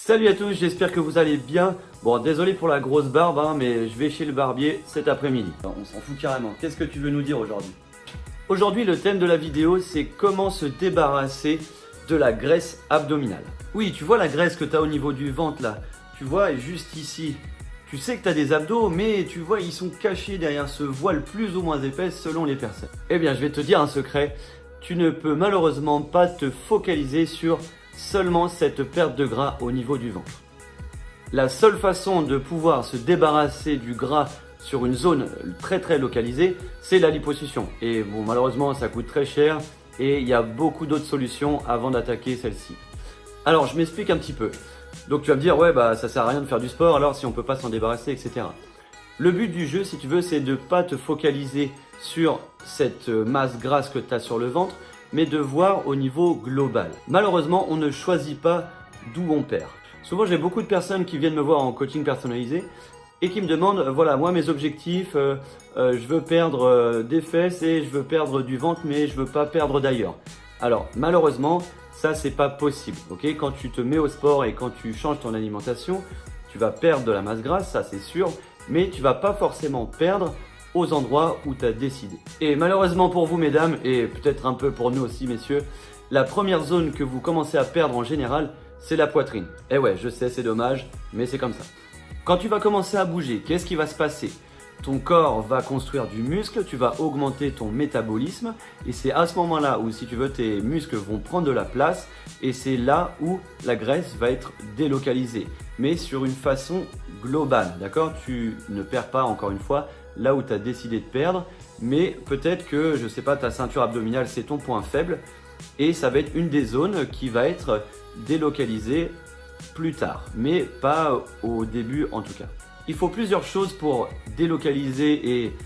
Salut à tous, j'espère que vous allez bien. Bon, désolé pour la grosse barbe, mais je vais chez le barbier cet après-midi. On s'en fout carrément. Qu'est-ce que tu veux nous dire aujourd'hui? Aujourd'hui, le thème de la vidéo, c'est comment se débarrasser de la graisse abdominale. Oui, tu vois la graisse que tu as au niveau du ventre là. Tu vois, juste ici. Tu sais que tu as des abdos, mais tu vois, ils sont cachés derrière ce voile plus ou moins épais selon les personnes. Eh bien, je vais te dire un secret. Tu ne peux malheureusement pas te focaliser sur seulement cette perte de gras au niveau du ventre. La seule façon de pouvoir se débarrasser du gras sur une zone très localisée, c'est la liposuction. Et bon, malheureusement, ça coûte très cher et il y a beaucoup d'autres solutions avant d'attaquer celle-ci. Alors, je m'explique un petit peu. Donc, tu vas me dire, ouais, bah, ça sert à rien de faire du sport alors si on peut pas s'en débarrasser, etc. Le but du jeu, si tu veux, c'est de ne pas te focaliser sur cette masse grasse que tu as sur le ventre, mais de voir au niveau global. Malheureusement, on ne choisit pas d'où on perd. Souvent, j'ai beaucoup de personnes qui viennent me voir en coaching personnalisé et qui me demandent, voilà, moi mes objectifs, je veux perdre des fesses et je veux perdre du ventre, mais je veux pas perdre d'ailleurs. Alors, malheureusement, ça c'est pas possible, ok? Quand tu te mets au sport et quand tu changes ton alimentation, tu vas perdre de la masse grasse, ça c'est sûr, mais tu vas pas forcément perdre aux endroits où tu as décidé. Et malheureusement pour vous mesdames, et peut-être un peu pour nous aussi messieurs, la première zone que vous commencez à perdre en général, c'est la poitrine. Et ouais, je sais, c'est dommage, mais c'est comme ça. Quand tu vas commencer à bouger, qu'est-ce qui va se passer? Ton corps va construire du muscle, tu vas augmenter ton métabolisme et c'est à ce moment-là où, si tu veux, tes muscles vont prendre de la place et c'est là où la graisse va être délocalisée, mais sur une façon globale, d'accord? Tu ne perds pas, encore une fois, là où tu as décidé de perdre, mais peut-être que, je sais pas, ta ceinture abdominale, c'est ton point faible et ça va être une des zones qui va être délocalisée plus tard, mais pas au début en tout cas. Il faut plusieurs choses pour délocaliser et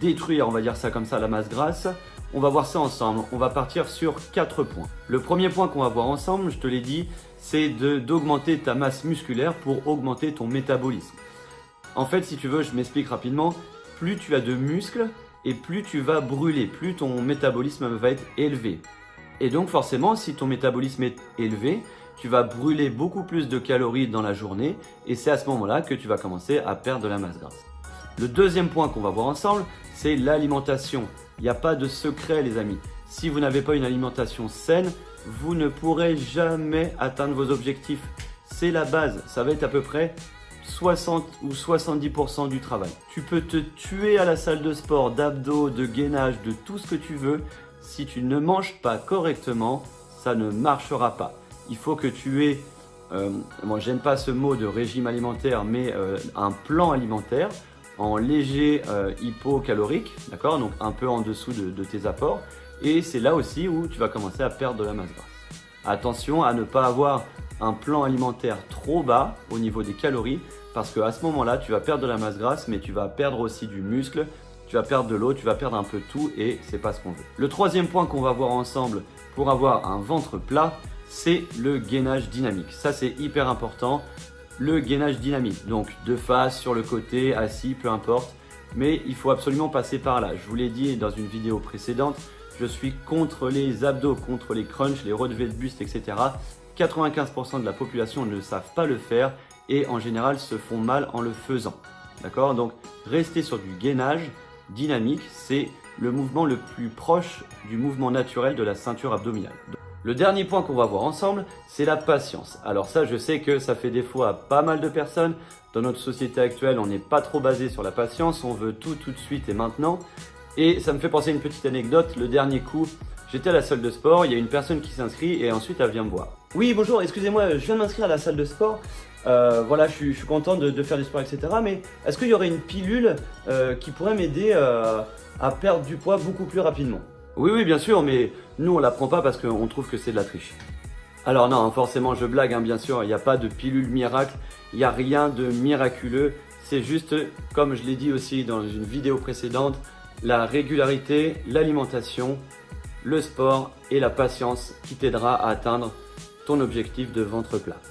détruire, on va dire ça comme ça, la masse grasse. On va voir ça ensemble. On va partir sur 4 points. Le premier point qu'on va voir ensemble, je te l'ai dit, c'est d'augmenter ta masse musculaire pour augmenter ton métabolisme. En fait, si tu veux, je m'explique rapidement. Plus tu as de muscles et plus tu vas brûler, plus ton métabolisme va être élevé. Et donc forcément, si ton métabolisme est élevé, tu vas brûler beaucoup plus de calories dans la journée et c'est à ce moment-là que tu vas commencer à perdre de la masse grasse. Le deuxième point qu'on va voir ensemble, c'est l'alimentation. Il n'y a pas de secret les amis. Si vous n'avez pas une alimentation saine, vous ne pourrez jamais atteindre vos objectifs. C'est la base, ça va être à peu près 60 ou 70% du travail. Tu peux te tuer à la salle de sport, d'abdos, de gainage, de tout ce que tu veux. Si tu ne manges pas correctement, ça ne marchera pas. Il faut que tu aies, moi j'aime pas ce mot de régime alimentaire, mais un plan alimentaire en léger hypocalorique, d'accord? Donc un peu en dessous de tes apports. Et c'est là aussi où tu vas commencer à perdre de la masse grasse. Attention à ne pas avoir un plan alimentaire trop bas au niveau des calories, parce qu'à ce moment-là, tu vas perdre de la masse grasse, mais tu vas perdre aussi du muscle, tu vas perdre de l'eau, tu vas perdre un peu de tout et c'est pas ce qu'on veut. Le troisième point qu'on va voir ensemble pour avoir un ventre plat, c'est le gainage dynamique. Ça, c'est hyper important, le gainage dynamique. Donc, de face, sur le côté, assis, peu importe. Mais il faut absolument passer par là. Je vous l'ai dit dans une vidéo précédente, je suis contre les abdos, contre les crunchs, les relevés de buste, etc. 95% de la population ne savent pas le faire et en général se font mal en le faisant. D'accord? Donc, rester sur du gainage dynamique, c'est le mouvement le plus proche du mouvement naturel de la ceinture abdominale. Le dernier point qu'on va voir ensemble, c'est la patience. Alors ça, je sais que ça fait défaut à pas mal de personnes. Dans notre société actuelle, on n'est pas trop basé sur la patience. On veut tout de suite et maintenant. Et ça me fait penser à une petite anecdote. Le dernier coup, j'étais à la salle de sport. Il y a une personne qui s'inscrit et ensuite elle vient me voir. Oui, bonjour, excusez-moi, je viens de m'inscrire à la salle de sport. Voilà, je suis content de faire du sport, etc. Mais est-ce qu'il y aurait une pilule qui pourrait m'aider à perdre du poids beaucoup plus rapidement? Oui, bien sûr, mais nous, on ne la prend pas parce qu'on trouve que c'est de la triche. Alors non, forcément, je blague, bien sûr, il n'y a pas de pilule miracle, il n'y a rien de miraculeux. C'est juste, comme je l'ai dit aussi dans une vidéo précédente, la régularité, l'alimentation, le sport et la patience qui t'aidera à atteindre ton objectif de ventre plat.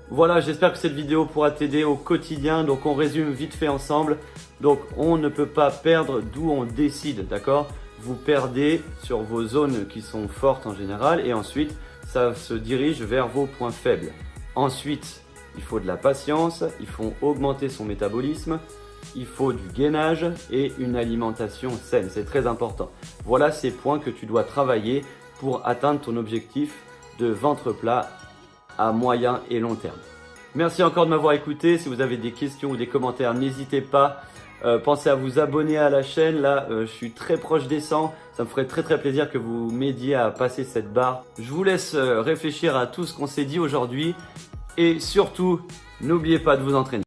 Voilà, j'espère que cette vidéo pourra t'aider au quotidien. Donc, on résume vite fait ensemble. Donc, on ne peut pas perdre d'où on décide, d'accord? Vous perdez sur vos zones qui sont fortes en général et ensuite, ça se dirige vers vos points faibles. Ensuite, il faut de la patience, il faut augmenter son métabolisme, il faut du gainage et une alimentation saine, c'est très important. Voilà ces points que tu dois travailler pour atteindre ton objectif de ventre plat à moyen et long terme. Merci encore de m'avoir écouté. Si vous avez des questions ou des commentaires, n'hésitez pas. Pensez à vous abonner à la chaîne. Là, je suis très proche des 100. Ça me ferait très plaisir que vous m'aidiez à passer cette barre. Je vous laisse réfléchir à tout ce qu'on s'est dit aujourd'hui. Et surtout, n'oubliez pas de vous entraîner.